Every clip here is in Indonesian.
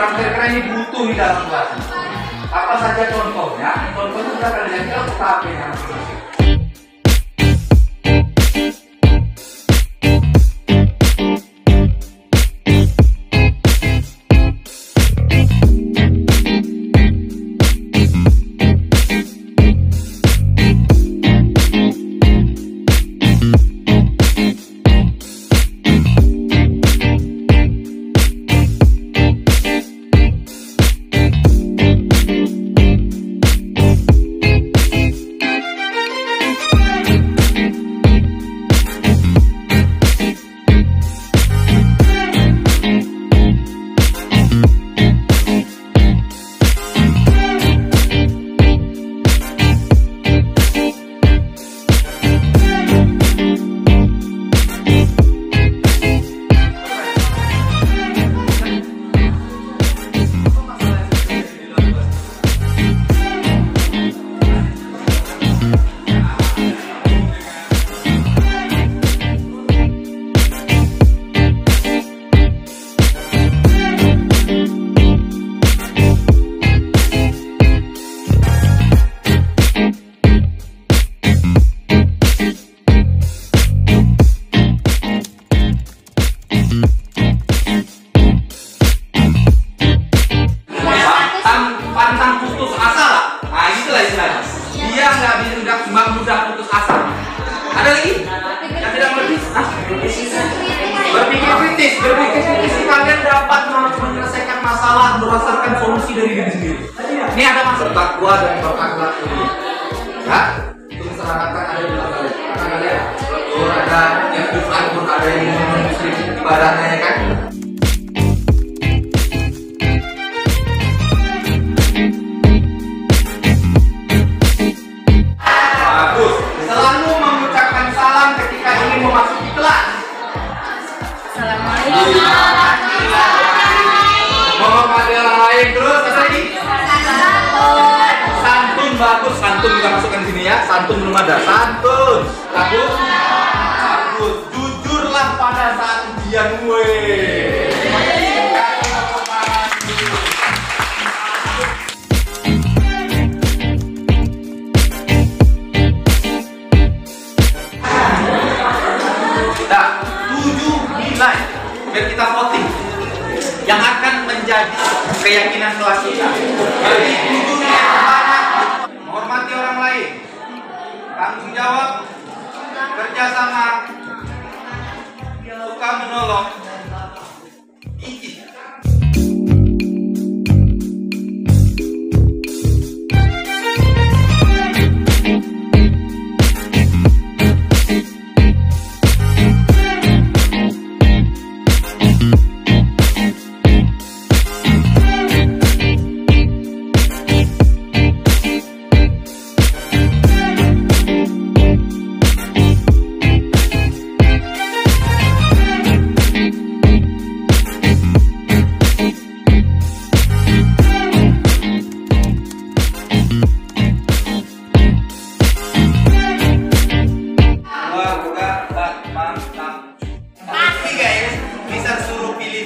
orang kira-kira ini butuh di dalam kelas. Apa saja contohnya? Contohnya sudah kalian lihat HP-nya masing-masing. Mudah putus asa. Ada lagi yang tidak lebih berpikir kritis. Berpikir kritis kalian dapat menyelesaikan masalah berdasarkan solusi dari diri sendiri. Ini ada maksud takwa dan berakhlak ini. Ya, itu masyarakat ada di dalam kalian. Karena kalian ada yang Tuhan pun ada yang muslim ibadahnya ya kan. Bagus, santun kita masukkan sini ya. Santun belum ada. Santun. Bagus. Bagus. Jujurlah pada saat ujian gue. Nah, 7 nilai biar kita voting yang akan menjadi keyakinan kelas kita. Jadi 7 nilai pertama: menghormati orang lain, tanggung jawab, kerjasama, suka menolong, gigih.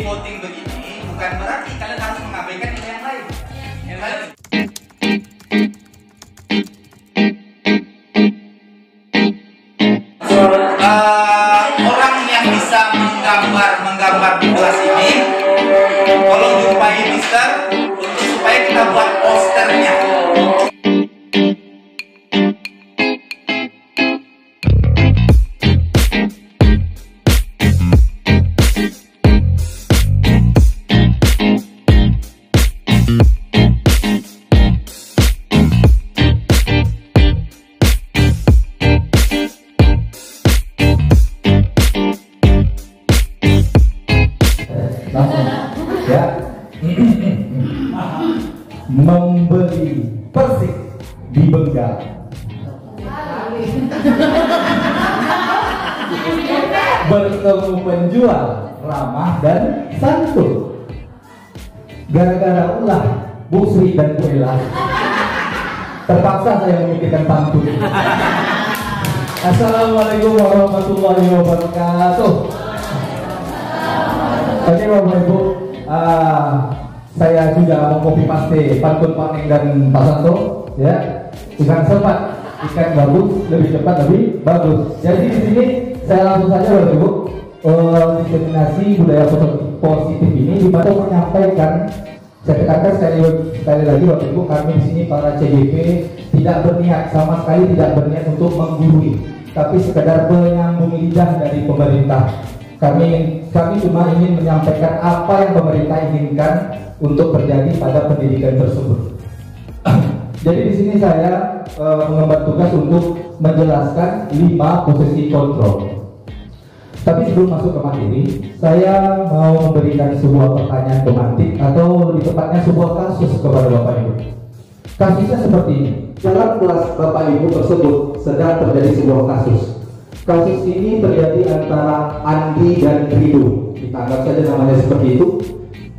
Voting begini bukan berarti kalian harus mengabaikan yang lain. Yang lain. Orang yang bisa menggambar di kelas ini, tolong jumpai Mister untuk supaya kita buat posternya. Ya, membeli Persik di Bengal, bertemu penjual ramah dan santun. Gara-gara ulah Bu Sri dan Bu Ella, terpaksa saya memikirkan pantun. Assalamualaikum warahmatullahi wabarakatuh. Oke Bapak Ibu, saya juga mengcopy paste pantun Pak Neng dan Pak Santo, ya. Ikan cepat, ikan bagus, lebih cepat lebih bagus. Jadi di sini saya langsung saja Bapak Ibu, diseminasi budaya positif ini dibantu menyampaikan. Saya tekankan sekali lagi Bapak Ibu, kami di sini para CGP tidak berniat, sama sekali tidak berniat untuk menggurui, tapi sekedar penyambung lidah dari pemerintah. Kami cuma ingin menyampaikan apa yang pemerintah inginkan untuk terjadi pada pendidikan tersebut. Jadi di sini saya mengemban tugas untuk menjelaskan 5 posisi kontrol. Tapi sebelum masuk ke materi, saya mau memberikan sebuah pertanyaan pemantik atau lebih tepatnya sebuah kasus kepada Bapak Ibu. Kasusnya seperti ini. Dalam kelas Bapak Ibu tersebut sedang terjadi sebuah kasus. Kasus ini terjadi antara Andi dan Rido. Kita anggap saja namanya seperti itu.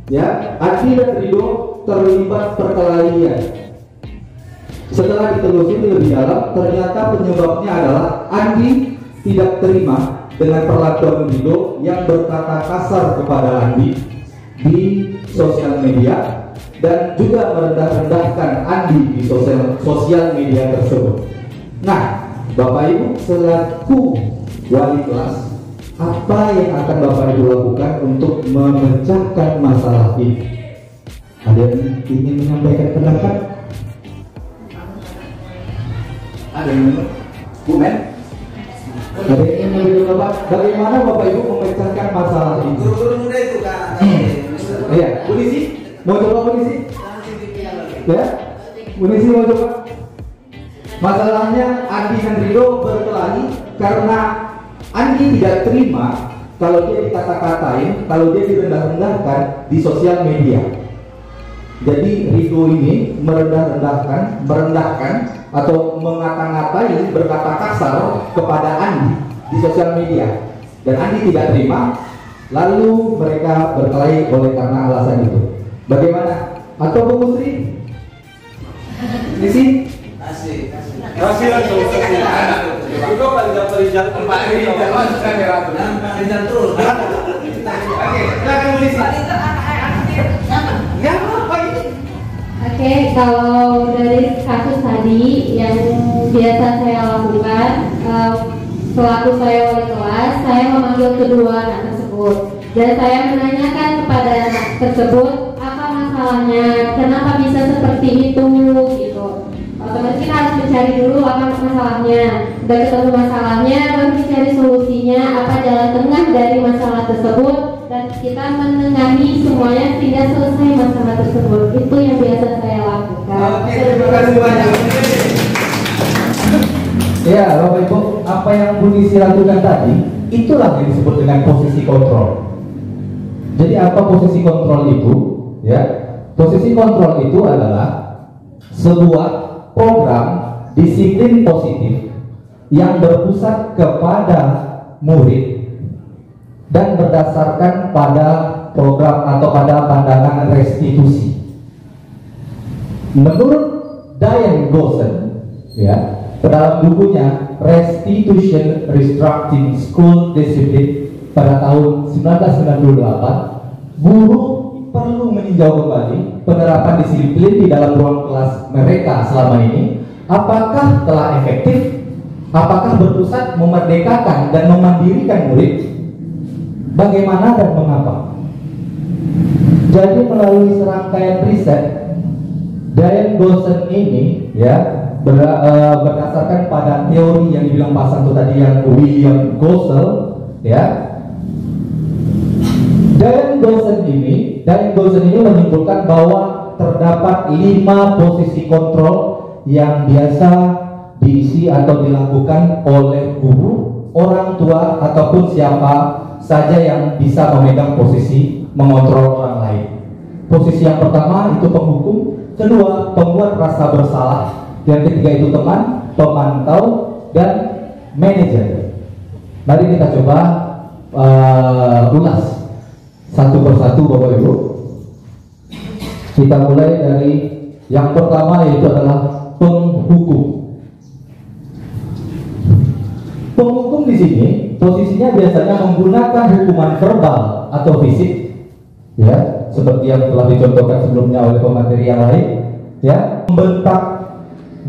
Ya, Andi dan Rido terlibat perkelahian. Setelah ditelusuri lebih dalam, ternyata penyebabnya adalah Andi tidak terima dengan perlakuan Rido yang berkata kasar kepada Andi di sosial media dan juga merendah-rendahkan Andi di sosial media tersebut. Nah, Bapak Ibu selaku wali kelas, apa yang akan Bapak Ibu lakukan untuk memecahkan masalah ini? Ada yang ingin menyampaikan pendapat? Ada yang Bu Men? Ada yang ingin Bapak? Bagaimana Bapak Ibu memecahkan masalah ini? Guru-guru muda itu kan. Iya, polisi mau coba polisi? Ya, polisi mau coba? Masalahnya Andi dan Rido berkelahi karena Andi tidak terima kalau dia dikata-katain, kalau dia direndah-rendahkan di sosial media. Jadi Rido ini merendahkan atau mengata-ngatai, berkata kasar kepada Andi di sosial media, dan Andi tidak terima. Lalu mereka berkelahi oleh karena alasan itu. Bagaimana? Atau Bu Putri? Di sini? Kasih langsung. Itu paling dapat jalan tempat ini. Jalan terus. Oke, silakan polisi. Ya, apa ini? Oke, kalau dari kasus tadi yang biasa saya lakukan, selaku saya wali kelas, saya memanggil kedua anak tersebut dan saya menanyakan kepada anak tersebut apa masalahnya, kenapa bisa seperti itu gitu. Otomatis kita harus mencari dulu apa masalahnya. Udah ketemu masalahnya, baru dicari solusinya, apa jalan tengah dari masalah tersebut, dan kita menengahi semuanya sehingga selesai masalah tersebut. Itu yang biasa saya lakukan. Oke, terima kasih banyak. Ya, Bapak Ibu, apa yang polisi lakukan tadi, itulah yang disebut dengan posisi kontrol. Jadi apa posisi kontrol itu? Ya, posisi kontrol itu adalah sebuah program disiplin positif yang berpusat kepada murid dan berdasarkan pada program atau pada pandangan restitusi. Menurut Diane Goshen, ya, dalam bukunya Restitution Restructuring School Discipline pada tahun 1998, guru perlu meninjau kembali penerapan disiplin di dalam ruang kelas mereka selama ini. Apakah telah efektif? Apakah berpusat memerdekakan dan memandirikan murid? Bagaimana dan mengapa? Jadi melalui serangkaian riset, Diane Goshen ini, ya, berdasarkan pada teori yang dibilang Pak Santo tadi, yang William Gossel, ya, Diane Goshen ini menyimpulkan bahwa terdapat 5 posisi kontrol yang biasa diisi atau dilakukan oleh guru, orang tua, ataupun siapa saja yang bisa memegang posisi mengontrol orang lain. Posisi yang pertama itu penghukum, kedua pembuat rasa bersalah, yang ketiga itu teman, pemantau, dan manajer. Mari kita coba ulas satu persatu Bapak Ibu. Kita mulai dari yang pertama, yaitu adalah penghukum. Penghukum di sini posisinya biasanya menggunakan hukuman verbal atau fisik, ya, seperti yang telah dicontohkan sebelumnya oleh pemateri yang lain, ya, membentak,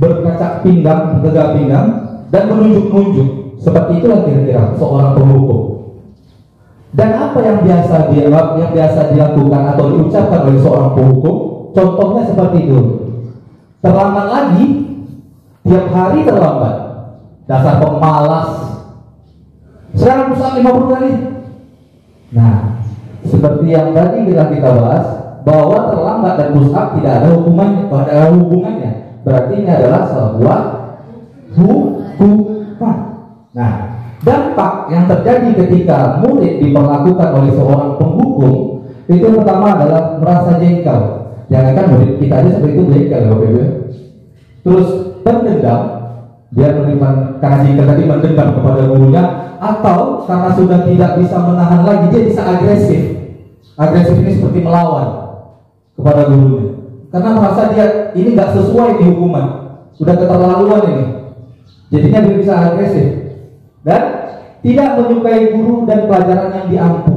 berkacak pinggang, bertegak pinggang, dan menunjuk-nunjuk. Seperti itulah kira-kira seorang penghukum. Dan apa yang biasa dilakukan atau diucapkan oleh seorang penghukum, contohnya seperti itu. Terlambat lagi, tiap hari terlambat. Dasar pemalas. Sekarang pusat 50 kali. Nah, seperti yang tadi kita bahas, bahwa terlambat dan push up tidak ada hubungannya. Berarti ini adalah sebuah hukuman. Nah, dampak yang terjadi ketika murid diperlakukan oleh seorang penghukum itu yang pertama adalah merasa jengkel. Jangankan murid kita aja seperti itu jengkel, Bapak Ibu. Terus mendendam, dia karena jengkel tadi mendendam kepada gurunya, atau karena sudah tidak bisa menahan lagi dia bisa agresif. Agresif ini seperti melawan kepada gurunya, karena merasa dia ini nggak sesuai di hukuman, sudah keterlaluan ini, jadinya dia bisa agresif dan tidak menyukai guru dan pelajaran yang diampu.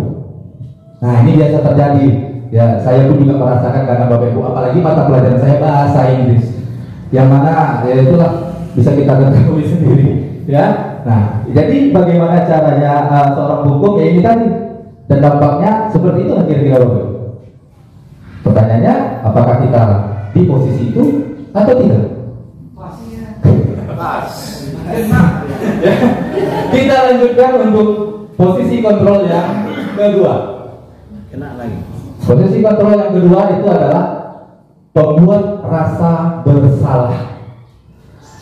Nah, ini biasa terjadi. Ya, saya pun juga merasakan karena Bapak Ibu, apalagi mata pelajaran saya bahasa Inggris, yang mana ya itulah bisa kita ketahui sendiri. Ya, nah, jadi bagaimana caranya seorang hukum ya ini tadi, dan dampaknya seperti itu kira-kira Bapak Ibu. Pertanyaannya, apakah kita di posisi itu atau tidak? Pas. Ya. Kita lanjutkan untuk posisi kontrol yang kedua. Kena lagi. Posisi kontrol yang kedua itu adalah pembuat rasa bersalah.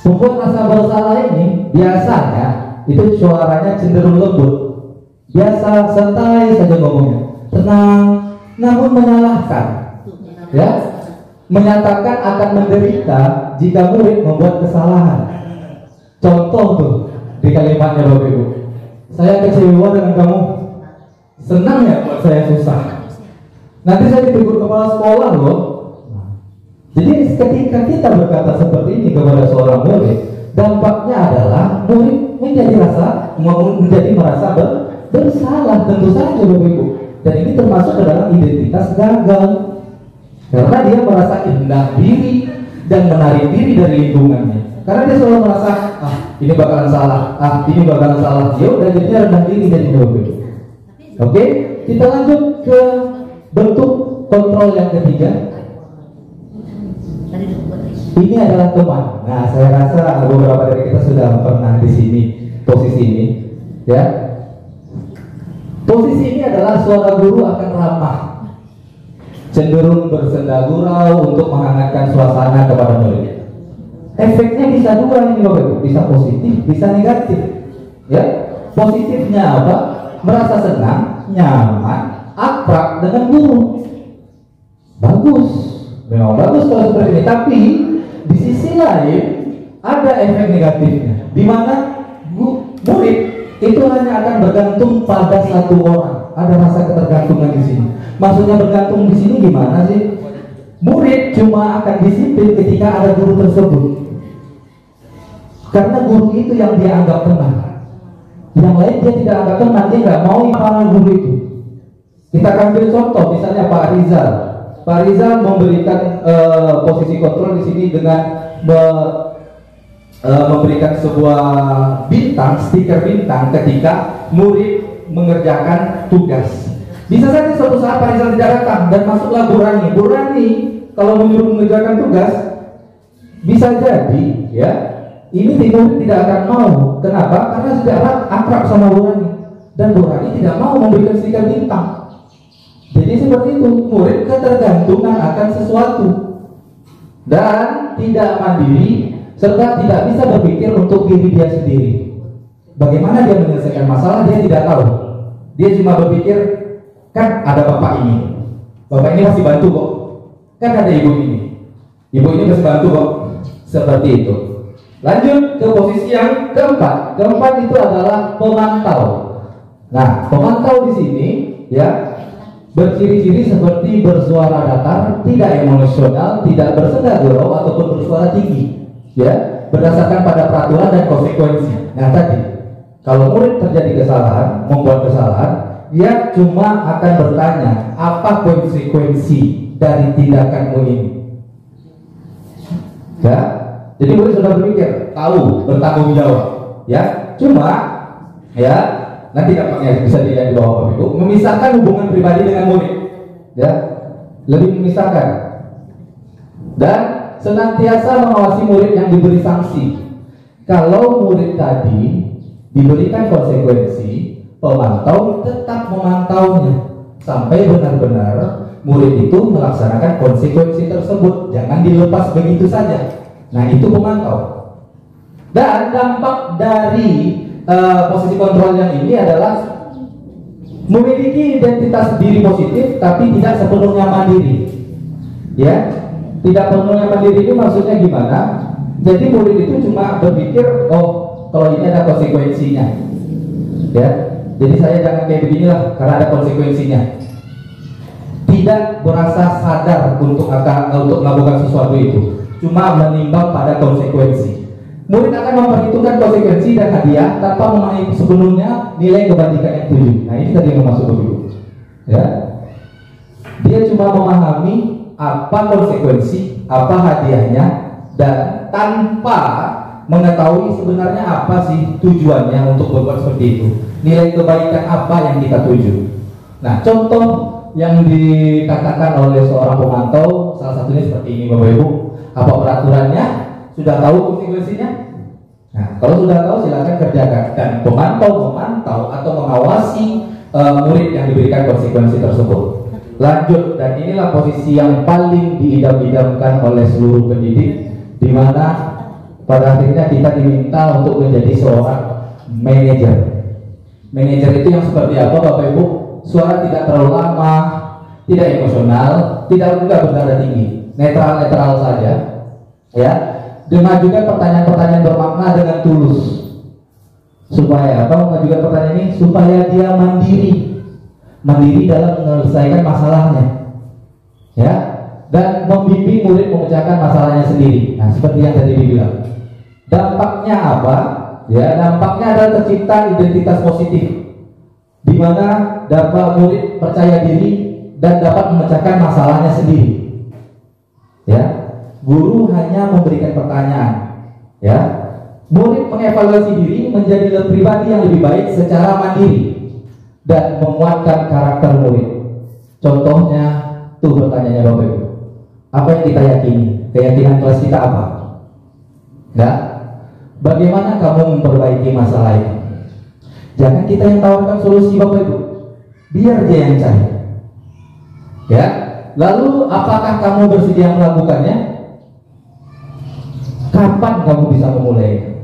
Pembuat rasa bersalah ini biasanya itu suaranya cenderung lembut, biasa santai saja ngomongnya, tenang, namun menyalahkan, ya, menyatakan akan menderita jika murid membuat kesalahan. Contoh tuh di kalimatnya Bapak Ibu, saya kecewa dengan kamu, senang ya buat saya susah, nanti saya ditegur kepala sekolah loh. Jadi ketika kita berkata seperti ini kepada seorang murid, dampaknya adalah murid menjadi merasa bersalah, tentu saja Bapak Ibu. Dan ini termasuk ke dalam identitas gagal, karena dia merasa rendah diri dan menarik diri dari lingkungannya. Karena dia selalu merasa, ini bakalan salah, ini bakalan salah. Ya udah, jadinya rendah diri dari Bapak Ibu. Oke, kita lanjut ke bentuk kontrol yang ketiga. Ini adalah teman. Nah, saya rasa beberapa dari kita sudah pernah di sini, posisi ini, ya. Posisi ini adalah suara guru akan ramah, cenderung bersenda gurau untuk menghangatkan suasana kepada murid. Efeknya bisa dua ini Bapak Ibu, bisa positif, bisa negatif. Ya, positifnya apa? Merasa senang, nyaman, akrab dengan guru. Bagus, memang bagus kalau seperti ini. Tapi di sisi lain ada efek negatifnya, di mana murid itu hanya akan bergantung pada satu orang. Ada rasa ketergantungan di sini. Maksudnya bergantung di sini gimana sih? Murid cuma akan disiplin ketika ada guru tersebut, karena guru itu yang dia anggap tenang. Yang lain dia tidak anggap tenang, dia nggak mau para guru itu. Kita ambil contoh, misalnya Pak Rizal. Pak Rizal memberikan posisi kontrol di sini dengan memberikan sebuah bintang, stiker bintang ketika murid mengerjakan tugas. Bisa saja suatu saat Pak Rizal tidak datang dan masuklah Burani. Burani kalau menyuruh mengerjakan tugas, bisa jadi ya ini murid tidak akan mau. Kenapa? Karena sudah akrab sama Burani dan Burani tidak mau memberikan stiker bintang. Jadi seperti itu, murid ketergantungan akan sesuatu dan tidak mandiri serta tidak bisa berpikir untuk diri dia sendiri. Bagaimana dia menyelesaikan masalah dia tidak tahu. Dia cuma berpikir, kan ada bapak ini masih bantu kok, kan ada ibu ini masih bantu kok. Seperti itu. Lanjut ke posisi yang keempat. Keempat itu adalah pemantau. Nah, pemantau di sini ya berciri-ciri seperti bersuara datar, tidak emosional, tidak bersenda gurau ataupun bersuara tinggi, ya, berdasarkan pada peraturan dan konsekuensi. Nah tadi, kalau murid terjadi kesalahan, membuat kesalahan, dia cuma akan bertanya, apa konsekuensi dari tindakanmu ini? Ya, jadi murid sudah berpikir, tahu, bertanggung jawab. Ya, cuma ya nanti dampaknya bisa dilihat di bawah Bapak Ibu, memisahkan hubungan pribadi dengan murid. Ya, lebih memisahkan dan senantiasa mengawasi murid yang diberi sanksi. Kalau murid tadi diberikan konsekuensi, pemantau tetap memantaunya sampai benar-benar murid itu melaksanakan konsekuensi tersebut, jangan dilepas begitu saja. Nah, itu pemantau. Dan dampak dari posisi kontrol yang ini adalah memiliki identitas diri positif tapi tidak sepenuhnya mandiri. Ya, tidak sepenuhnya mandiri itu maksudnya gimana? Jadi murid itu cuma berpikir, oh kalau ini ada konsekuensinya. Ya, jadi saya jangan kayak beginilah karena ada konsekuensinya. Tidak merasa sadar untuk melakukan sesuatu itu, cuma menimbang pada konsekuensi. Murid akan memperhitungkan konsekuensi dan hadiah tanpa memahami sepenuhnya nilai kebaikan yang tujuh. Nah, ini tadi yang masuk begitu. Ya, dia cuma memahami apa konsekuensi, apa hadiahnya, dan tanpa mengetahui sebenarnya apa sih tujuannya untuk berbuat seperti itu. Nilai kebaikan apa yang kita tuju. Nah, contoh yang dikatakan oleh seorang pemantau salah satunya seperti ini Bapak Ibu. Apa peraturannya? Sudah tahu konsekuensinya? Nah, kalau sudah tahu silakan kerjakan. Dan pemantau memantau atau mengawasi murid yang diberikan konsekuensi tersebut. Lanjut, dan inilah posisi yang paling diidam-idamkan oleh seluruh pendidik, di mana pada akhirnya kita diminta untuk menjadi seorang manajer. Manajer itu yang seperti apa Bapak Ibu? Suara tidak terlalu lama, tidak emosional, tidak juga bernada tinggi, netral-netral saja. Ya, mengajukan pertanyaan-pertanyaan bermakna dengan tulus. Supaya apa? Mengajukan pertanyaan ini supaya dia mandiri dalam menyelesaikan masalahnya. Ya, dan membimbing murid memecahkan masalahnya sendiri. Nah, seperti yang tadi dibilang. Dampaknya apa? Ya, dampaknya adalah tercipta identitas positif, di mana dapat murid percaya diri dan dapat memecahkan masalahnya sendiri. Ya, guru hanya memberikan pertanyaan. Ya, murid mengevaluasi diri menjadi pribadi yang lebih baik secara mandiri dan menguatkan karakter murid. Contohnya tuh pertanyaannya Bapak Ibu. Apa yang kita yakini? Keyakinan kelas kita apa? Enggak? Bagaimana kamu memperbaiki masalah ini? Jangan kita yang tawarkan solusi Bapak Ibu, biar dia yang cari. Ya. Lalu apakah kamu bersedia melakukannya? Kapan kamu bisa memulai?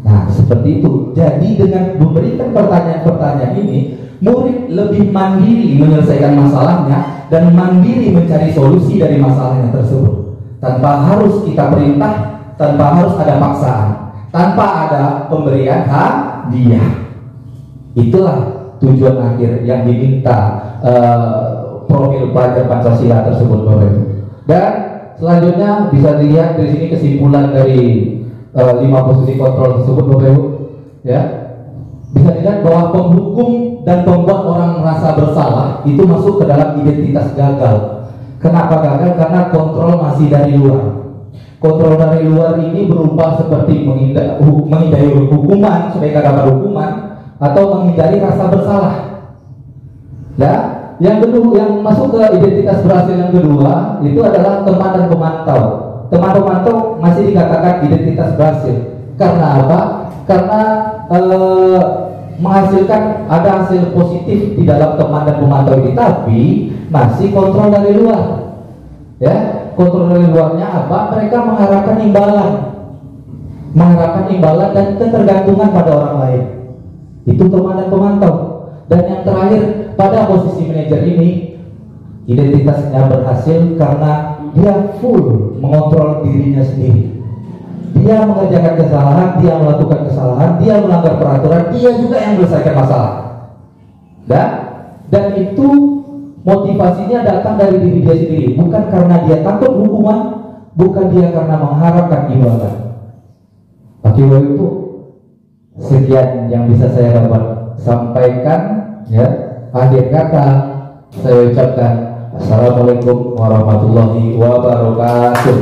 Nah, seperti itu. Jadi dengan memberikan pertanyaan-pertanyaan ini, murid lebih mandiri menyelesaikan masalahnya dan mandiri mencari solusi dari masalahnya tersebut, tanpa harus kita perintah, tanpa harus ada paksaan, tanpa ada pemberian hadiah. Itulah tujuan akhir yang diminta profil pelajar Pancasila tersebut Bapak Ibu. Dan selanjutnya bisa dilihat di sini kesimpulan dari 5 posisi kontrol tersebut Bapak Ibu. Ya, bisa dilihat bahwa penghukum dan pembuat orang merasa bersalah itu masuk ke dalam identitas gagal. Kenapa gagal? Karena kontrol masih dari luar. Kontrol dari luar ini berupa seperti menghindari hukuman supaya dapat hukuman atau menghindari rasa bersalah. Ya, yang kedua, yang masuk ke identitas berhasil yang kedua itu adalah teman dan pemantau. Teman pemantau masih dikatakan identitas berhasil. Karena apa? Karena menghasilkan ada hasil positif di dalam teman dan pemantau ini, tapi masih kontrol dari luar. Ya, kontrol dari luarnya apa? Mereka mengharapkan imbalan dan ketergantungan pada orang lain. Itu teman dan pemantau. Dan yang terakhir, pada posisi manajer ini identitasnya berhasil karena dia full mengontrol dirinya sendiri. Dia mengerjakan kesalahan, dia melakukan kesalahan, dia melanggar peraturan, dia juga yang menyelesaikan masalah. Dan itu motivasinya datang dari diri dia sendiri, bukan karena dia takut hukuman, bukan dia karena mengharapkan imbalan. Bagi itu sekian yang bisa saya dapat sampaikan. ya. Akhir kata saya ucapkan assalamualaikum warahmatullahi wabarakatuh.